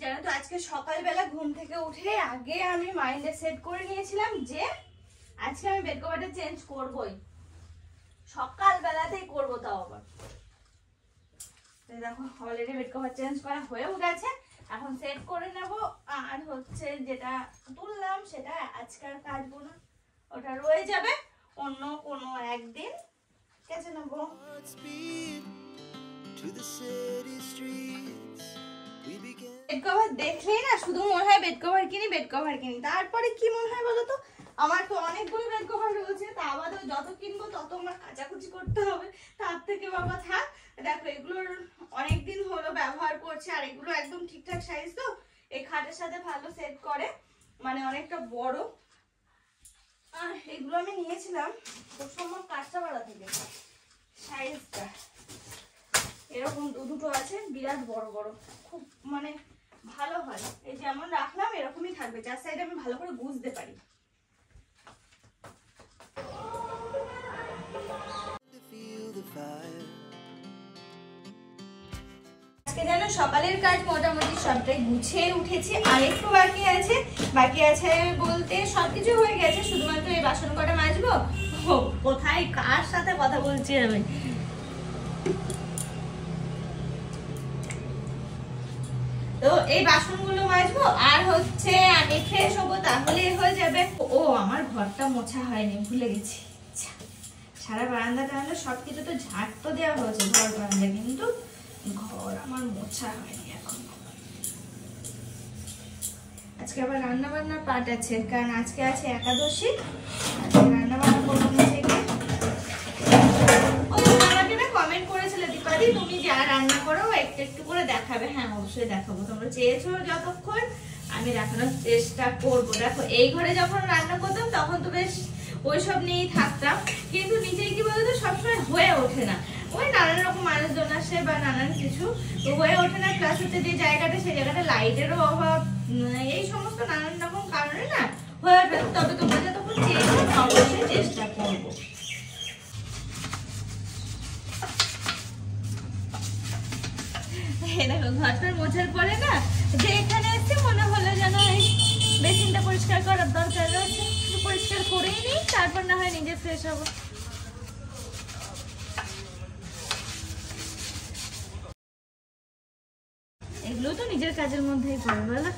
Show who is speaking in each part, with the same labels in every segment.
Speaker 1: জানো তো আজকে সকালবেলা ঘুম থেকে উঠে আগে আমি মাইন্ডে সেট করে নিয়েছিলাম যে আজকে আমি বেড কভারটা চেঞ্জ করবই, সকালবেলাতেই করবো। তাও আবার দেখো অলরেডি বেড কভার চেঞ্জ করা হয়েও গেছে, এখন সেট করে নেব। আর হচ্ছে যেটা তুললাম সেটা আজকে আর কাচবো না, ওটা রয়ে যাবে, অন্য কোনো একদিন কেচে নেবো। বেড কভার দেখলেই না শুধু মনে হয় বেড কভার কিনি, বেড কভার কিনি। তারপরে কি মনে হয় বলো তো, আমার তো অনেকগুলো বেড কভার রয়েছে, তা বাদেও যত কিনবো তত আমার কাচাকুচি করতে হবে। তার থেকে বাবা থাক, দেখো এগুলোর অনেকদিন হলো ব্যবহার করছে, আর এগুলো একদম ঠিকঠাক সাইজ তো, এই খাটের সাথে ভালো সেট করে, মানে অনেকটা বড়। আর এগুলো আমি নিয়েছিলাম সম্ভব কাঁচরাপাড়া থেকে, সাইজটা এরকম দুটো আছে, বিরাট বড় বড়, খুব মানে ভালো হয়। এই যেমন রাখলাম এরকমই থাকবে, চার সাইডে আমি ভালো করে বুঝতে পারি। আজকে যেন সকালের কাজ মোটামুটি সবটাই গুছিয়ে উঠেছি, আর একটু বাকি আছে। বাকি আছে বলতে সবকিছু হয়ে গেছে, শুধুমাত্র এই বাসন কটা মাজবো। কোথায় কার সাথে কথা বলছি আমি। তো এই বাসনগুলো মাজবো, আর হচ্ছে আমি ফ্রেশ হবো, তাহলে হয়ে যাবে। ও আমার ঘরটা মোছা হয়নি, ভুলে গেছি। সারা বারান্দা টারান্দা সবকিছু তো ঝাড় তো দেওয়া হয়েছে ঘর বারান্দা, কিন্তু ঘর আমার মোছা হয়নি এখন। আজকে আবার রান্না বান্নার পাট আছে, কারণ আজকে আছে একাদশী। আজকে রান্না বান্না করবো থেকে। আমাকে না কমেন্ট করেছিলে দীপাদি, তুমি যা রান্না করো একটু একটু করে দেখাবে। হ্যাঁ অবশ্যই দেখাবো, তোমরা চেয়েছো যতক্ষণ আমি দেখানোর চেষ্টা করবো। দেখো এই ঘরে যখন রান্না করতাম তখন তো বেশ ওইসব নিয়েই থাকতাম, কিন্তু নিজেই কি বলতো সবসময় হয়ে ওঠে না, ওই নানান রকম মানুষজন আসে বা নানান কিছু, তো হয়ে ওঠে না। প্লাস হচ্ছে যে জায়গাটা, সেই জায়গাটা লাইটেরও অভাব, এই সমস্ত নানান রকম কারণে না হয়ে ওঠে। তবে তোমরা যতক্ষণ চেয়েছো অবশ্যই চেষ্টা করবো। দেখো ঘরটার মোছার পরে না যে এখানে এসে মনে হলো যেন এই বেসিনটা পরিষ্কার করার দরকার রয়েছে, পরিষ্কার করেই নিই, তারপর না হয় নিজে ফ্রেশ হবো। এগুলো তো নিজের কাজের মধ্যেই পড়ে, বলো?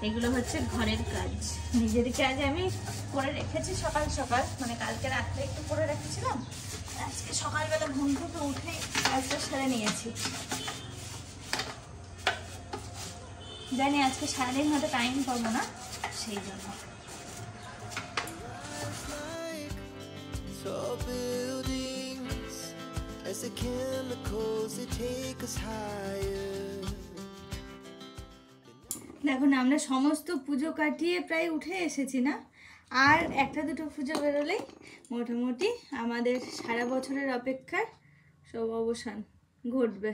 Speaker 1: এগুলো হচ্ছে ঘরের কাজ, নিজের কাজ আমি করে রেখেছি সকাল সকাল, মানে কালকে রাত্রে একটু করে রেখেছিলাম, আজকে সকালবেলা ঘুম থেকে উঠেই কাজটা সেরে নিয়েছি। জানি আজকে সারাদিন হয়তো টাইম পাবো না, সেই জন্য। দেখুন আমরা সমস্ত পুজো কাটিয়ে প্রায় উঠে এসেছি না, আর একটা দুটো পুজো বেরোলেই মোটামুটি আমাদের সারা বছরের অপেক্ষার সব অবসান ঘটবে।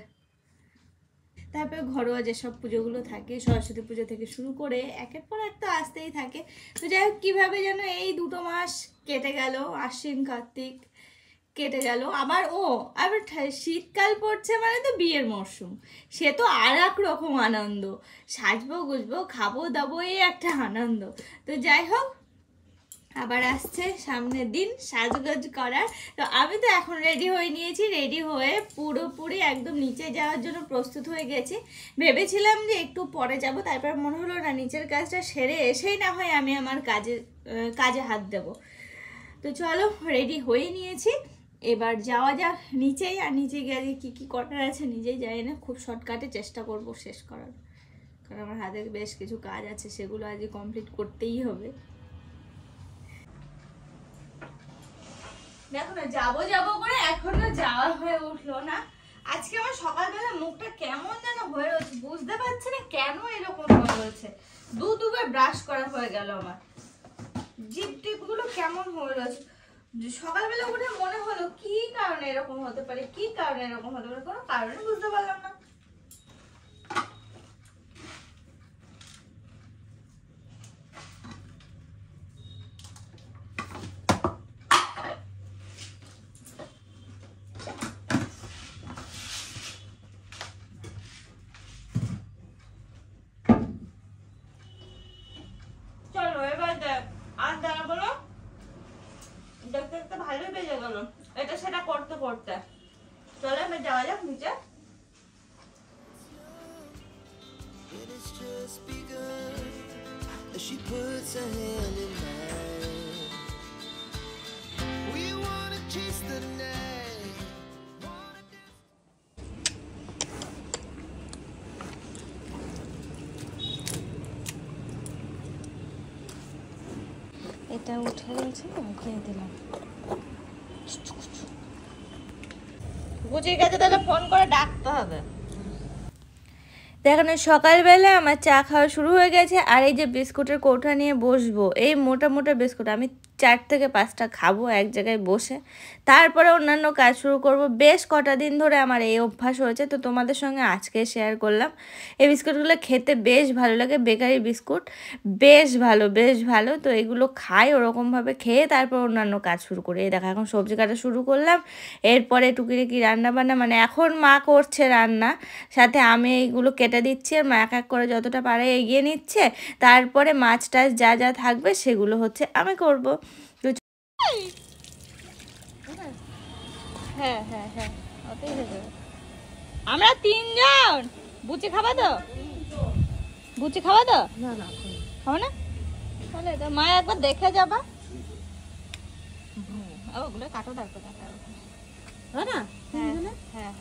Speaker 1: তারপরে ঘরোয়া যেসব পুজোগুলো থাকে, সরস্বতী পুজো থেকে শুরু করে একের পর এক তো আসতেই থাকে। তো যাই হোক কীভাবে যেন এই 2 মাস কেটে গেল, আশ্বিন কার্তিক কেটে গেল, আবার শীতকাল পড়ছে মানে তো বিয়ের মরশুম, সে তো আর এক রকম আনন্দ, সাজবো গুজবো খাবো দাবো, এই একটা আনন্দ। তো যাই হোক আবার আসছে সামনের দিন সাজগোজ করার। তো আমি তো এখন রেডি হয়ে নিয়েছি, রেডি হয়ে পুরোপুরি একদম নিচে যাওয়ার জন্য প্রস্তুত হয়ে গেছি। ভেবেছিলাম যে একটু পরে যাব, তারপর মনে হলো না নিচের কাজটা সেরে এসেই না হয় আমি আমার কাজে হাত দেব। তো চলো রেডি হয়ে নিয়েছি, এবার যাওয়া যাক নিচেই। আর নিচে গিয়ে কী কী করার আছে নিজেই জানি না, খুব শর্টকাটে চেষ্টা করব শেষ করার, কারণ আমার হাতে বেশ কিছু কাজ আছে, সেগুলো আজকে কমপ্লিট করতেই হবে। দেখো না যাবো যাবো করে এখনো যাওয়া হয়ে উঠলো না। আজকে আমার সকালবেলা মুখটা কেমন যেন হয়ে রয়েছে, বুঝতে পারছি না কেন এরকম হয়ে রয়েছে। দুবার ব্রাশ করা হয়ে গেল আমার, জিভ টিপ গুলো কেমন হয়ে রয়েছে। সকালবেলা উঠে মনে হলো কি কারণে এরকম হতে পারে, কি কারণে এরকম হতে পারে, কোনো কারণে বুঝতে পারলাম না।
Speaker 2: She puts her hand in mine. We wanna chase the night.
Speaker 1: এটা উঠে গেছে, মুখে দিলাম। বুঝির কাছে তাহলে ফোন করে ডাকতে হবে। দেখেন সকালবেলা আমার চা খাওয়া শুরু হয়ে গেছে, আর এই যে বিস্কুটের কৌটা নিয়ে বসবো। এই মোটা মোটা বিস্কুট আমি 4 থেকে 5টা খাবো এক জায়গায় বসে, তারপরে অন্যান্য কাজ শুরু করব। বেশ কটা দিন ধরে আমার এই অভ্যাস হয়েছে, তো তোমাদের সঙ্গে আজকে শেয়ার করলাম। এই বিস্কুটগুলো খেতে বেশ ভালো লাগে, বেকারি বিস্কুট, বেশ ভালো। তো এগুলো খাই, ওরকমভাবে খেয়ে তারপর অন্যান্য কাজ শুরু করি। এই দেখো এখন সবজি কাটা শুরু করলাম, এরপরে টুকিটাকি রান্না বান্না, মানে এখন মা করছে রান্না, সাথে আমি এইগুলো কেটে দিচ্ছি, আর মা এক এক করে যতটা পারে এগিয়ে নিচ্ছে। তারপরে মাছ টাছ যা থাকবে সেগুলো হচ্ছে আমি করব। হ্যাঁ ওটাই হয়ে যাবে। আমরা 3 জন। বুচি খাবা তো? না খাবো না। তাহলে তো মা একবার দেখে যাবা। ওগুলো কাটো তারপর না। হ্যাঁ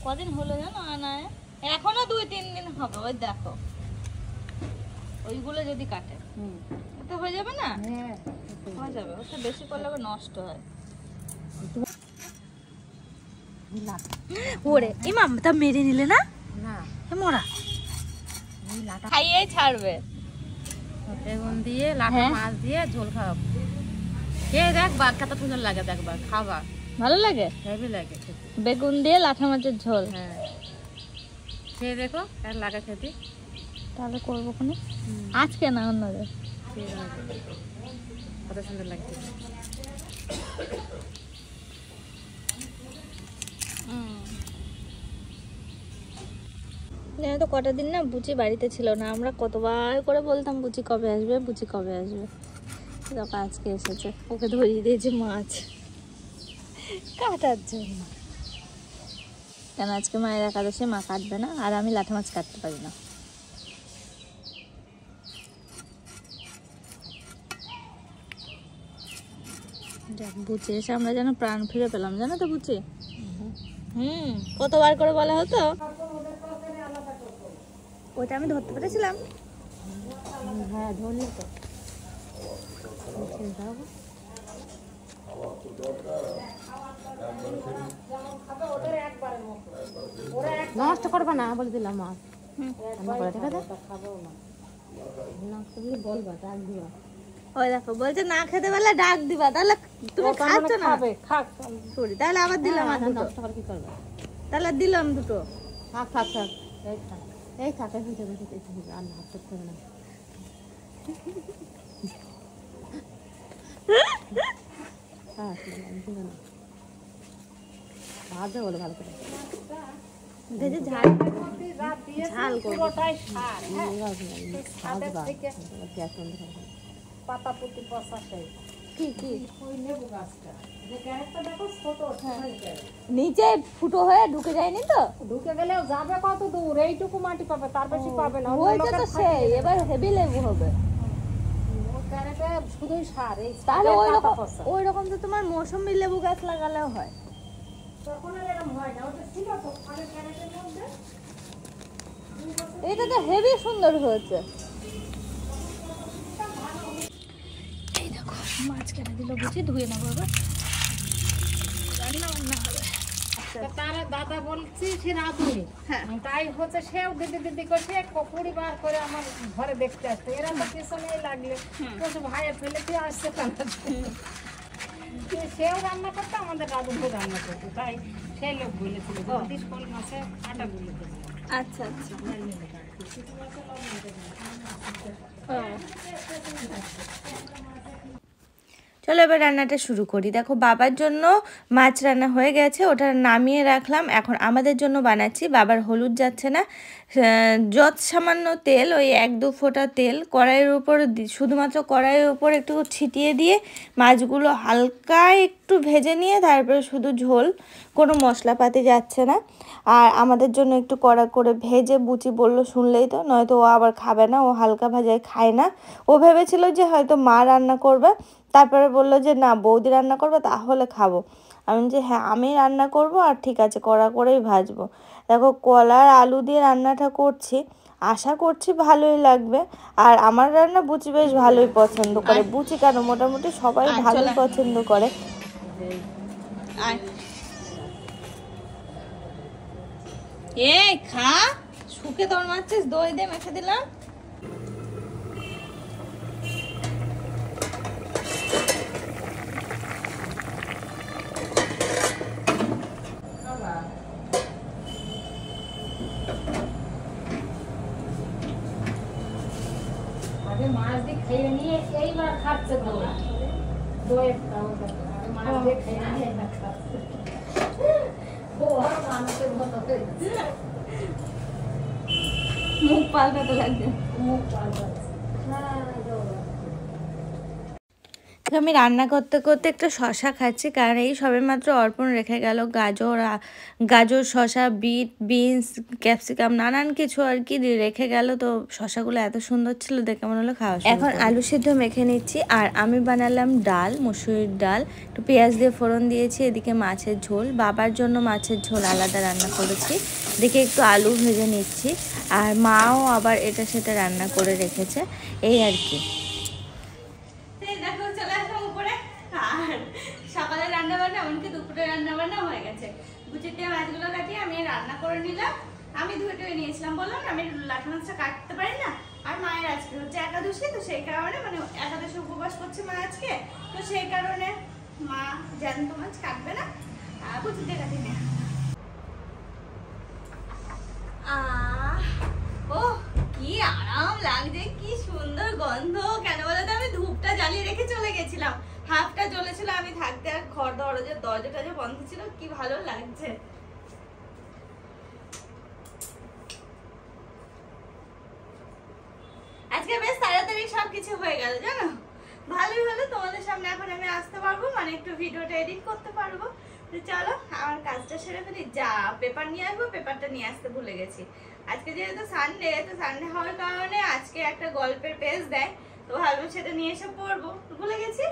Speaker 1: কদিন হলো জানো আনায়? এখনো 2-3 দিন হবে। ওই দেখো ওইগুলো যদি কাটে তো হয়ে যাবে না? হ্যাঁ হয়ে যাবে। ওটা বেশি করলে আবার নষ্ট হয়। ওরে ইমাম তা মেরে নিলে না মোরা খাইয়ে ছাড়বে।
Speaker 3: বেগুন দিয়ে লাটা মাছ দিয়ে ঝোল খাওয়াবো। খেয়ে দেখ বা কত সুন্দর লাগে, দেখবা খাবা
Speaker 1: ভালো লাগে,
Speaker 3: হেভি লাগে।
Speaker 1: বেগুন দিয়ে লাঠা মাছের ঝোল।
Speaker 3: হ্যাঁ খেয়ে দেখো আর লাগা খেতে।
Speaker 1: তাহলে করবো কোনো আজকে না অন্যদের।
Speaker 3: কত সুন্দর লাগছে।
Speaker 1: জানো তো কটা দিন না বুচি বাড়িতে ছিল না, আমরা কতবার করে বলতাম বুচি কবে আসবে। দেখো আজকে এসেছে, ওকে ধরিয়ে দিয়েছে মাছ কাটার জন্য। কেন আজকে মায়ের একাদশী, মা কাটবে না, আর আমি লাঠা মাছ কাটতে পারি না। বুচি এসে আমরা যেন প্রাণ ফিরে পেলাম, জানো তো বুচি। কতবার করে বলা হতো, ওইটা আমি ধরতে পেরেছিলাম।
Speaker 3: হ্যাঁ ধরলে তো নষ্ট করবা না বলে দিলাম মাছ। বলবা ডাক দিবা।
Speaker 1: ওই দেখো বলছে না খেতে পারলে ডাক দিবা, তাহলে তুমি খাচ্ছ না। সরি তাহলে আবার দিলাম আর দুটো।
Speaker 3: নষ্ট করে কি করবে?
Speaker 1: তাহলে দিলাম দুটো।
Speaker 3: থাক এই থাকে হইতে আর হাত করতে না। ভাত দেবো ভালো করে
Speaker 1: ঝাল
Speaker 3: পাতাপুতি পচা
Speaker 1: কি নিচে ফুটো হয়ে ঢুকে যায়নি তো?
Speaker 3: ঢুকে গেলেও যাবে কত দূর? এইটুকু মাটি পাবে, তার বেশি পাবে না।
Speaker 1: হয়েছে তো সেই, এবার হেভি লেবু হবে।
Speaker 3: শুধুই সার।
Speaker 1: তাহলে ওই রকম তো তোমার মৌসুমী লেবু গাছ লাগালেও হয়। এটা তো হেভি সুন্দর হয়েছে। এই দেখো মাছ কেটে দিল, বুঝি ধুয়ে নেবো এবার, রান্না বান্না হবে।
Speaker 3: তার দাদা বলছি সে রাঁধুনি, তাই হচ্ছে সেও দিদি করছে কুড়ি বার করে আমার ঘরে দেখতে আসতো। এরা তো পিছনে লাগলে বলছে ভাইয়ের ফেলে তুই আসছে কেন? সেও রান্না করতো, আমাদের দাদু রান্না করতো, তাই সেই লোক বলেছিল শোল মাছে আটা গুলে।
Speaker 1: আচ্ছা চলো এবার রান্নাটা শুরু করি। দেখো বাবার জন্য মাছ রান্না হয়ে গেছে, ওটা নামিয়ে রাখলাম। এখন আমাদের জন্য বানাচ্ছি। বাবার হলুদ যাচ্ছে না, যত সামান্য তেল, ওই 1-2 ফোঁটা তেল কড়াইয়ের উপর শুধুমাত্র কড়াইয়ের উপর একটু ছিটিয়ে দিয়ে মাছগুলো হালকা একটু ভেজে নিয়ে তারপরে শুধু ঝোল, কোনো মশলাপাতি যাচ্ছে না। আর আমাদের জন্য একটু কড়া করে ভেজে বুচি বললো শুনলেই তো, নয়তো ও আবার খাবে না, ও হালকা ভাজায় খায় না। ও ভেবেছিল যে হয়তো মা রান্না করবে, তারপরে বললো যে না বৌদি রান্না করবে তাহলে খাবো। আমি যে হ্যাঁ আমি রান্না করব, আর ঠিক আছে কড়া করেই ভাজবো। দেখো কলা আর আলু দিয়ে রান্নাটা করছি, আশা করছি ভালোই লাগবে। আর আমার রান্না বুচি বেশ ভালোই পছন্দ করে। বুচি কেন, মোটামুটি সবাই ভালোই পছন্দ করে। এই খা, শুকে তোর মারছিস, দই দিয়ে মেখে দিলাম।
Speaker 3: আগে মাছ দিয়ে খেয়ে নিয়ে এইবার খাচ্ছে বলা দই মাছ দিয়ে খেয়ে নিয়ে এইবার খাচ্ছে। ও মানুষের মতো হয়েছে,
Speaker 1: মুখ পাল্টাতে লাগবে,
Speaker 3: মুখ পাল্টাচ্ছে।
Speaker 1: আমি রান্না করতে করতে একটা শশা খাচ্ছি, কারণ এই সবেমাত্র অর্পণ রেখে গেল গাজর, শশা, বিট, বিনস, ক্যাপসিকাম নানান কিছু আর কি রেখে গেল। তো শশাগুলো এত সুন্দর ছিল দেখে মনে হলো খাওয়া। এখন আলু সিদ্ধ মেখে নিচ্ছি, আর আমি বানালাম ডাল, মসুরির ডাল, একটু পেঁয়াজ দিয়ে ফোড়ন দিয়েছি। এদিকে মাছের ঝোল, বাবার জন্য মাছের ঝোল আলাদা রান্না করেছি। এদিকে একটু আলু ভেজে নিচ্ছি, আর মাও আবার এটা সেটা রান্না করে রেখেছে, এই আর কি। দেখো চলে আসলাম উপরে, আর সকালে রান্না বান্না এমনকি দুপুরে রান্না বান্না হয়ে গেছে। বুচিতে মাছগুলো কাটিয়ে আমি রান্না করে নিলাম। আমি ধুয়ে নিয়েছিলাম, বললাম আমি লাঠি মাছটা কাটতে পারি না। আর মায়ের আজকে হচ্ছে একাদশী, তো সেই কারণে মানে একাদশী উপবাস করছে মা আজকে, তো সেই কারণে মা জ্যান্ত মাছ কাটবে না, বুচিতে কাটি না। ও কি আরাম লাগছে, কি সুন্দর গন্ধ। কেন বলতো আমি ধূপটা জ্বালিয়ে রেখে চলে গেছিলাম, হাফটা জ্বলেছিল আমি থাকতে, আর ঘর দরজাটা যে বন্ধ ছিল, কি ভালো লাগছে। আজকে বেশ তাড়াতাড়ি সবকিছু হয়ে গেল জানো, ভালোই হলো। তোমাদের সামনে এখন আমি আসতে পারবো, মানে একটু ভিডিওটা এডিট করতে পারবো। তো চলো আমার কাজটা সেরে ফেলি। যা পেপার নিয়ে আসবো, পেপারটা নিয়ে আসতে ভুলে গেছি। আজকে যেহেতু সানডে, তো সানডে হওয়ার কারণে আজকে একটা গল্পের পেজ দেয়, তো ভাবলাম সেটা নিয়ে এসে পড়বো, ভুলে গেছি।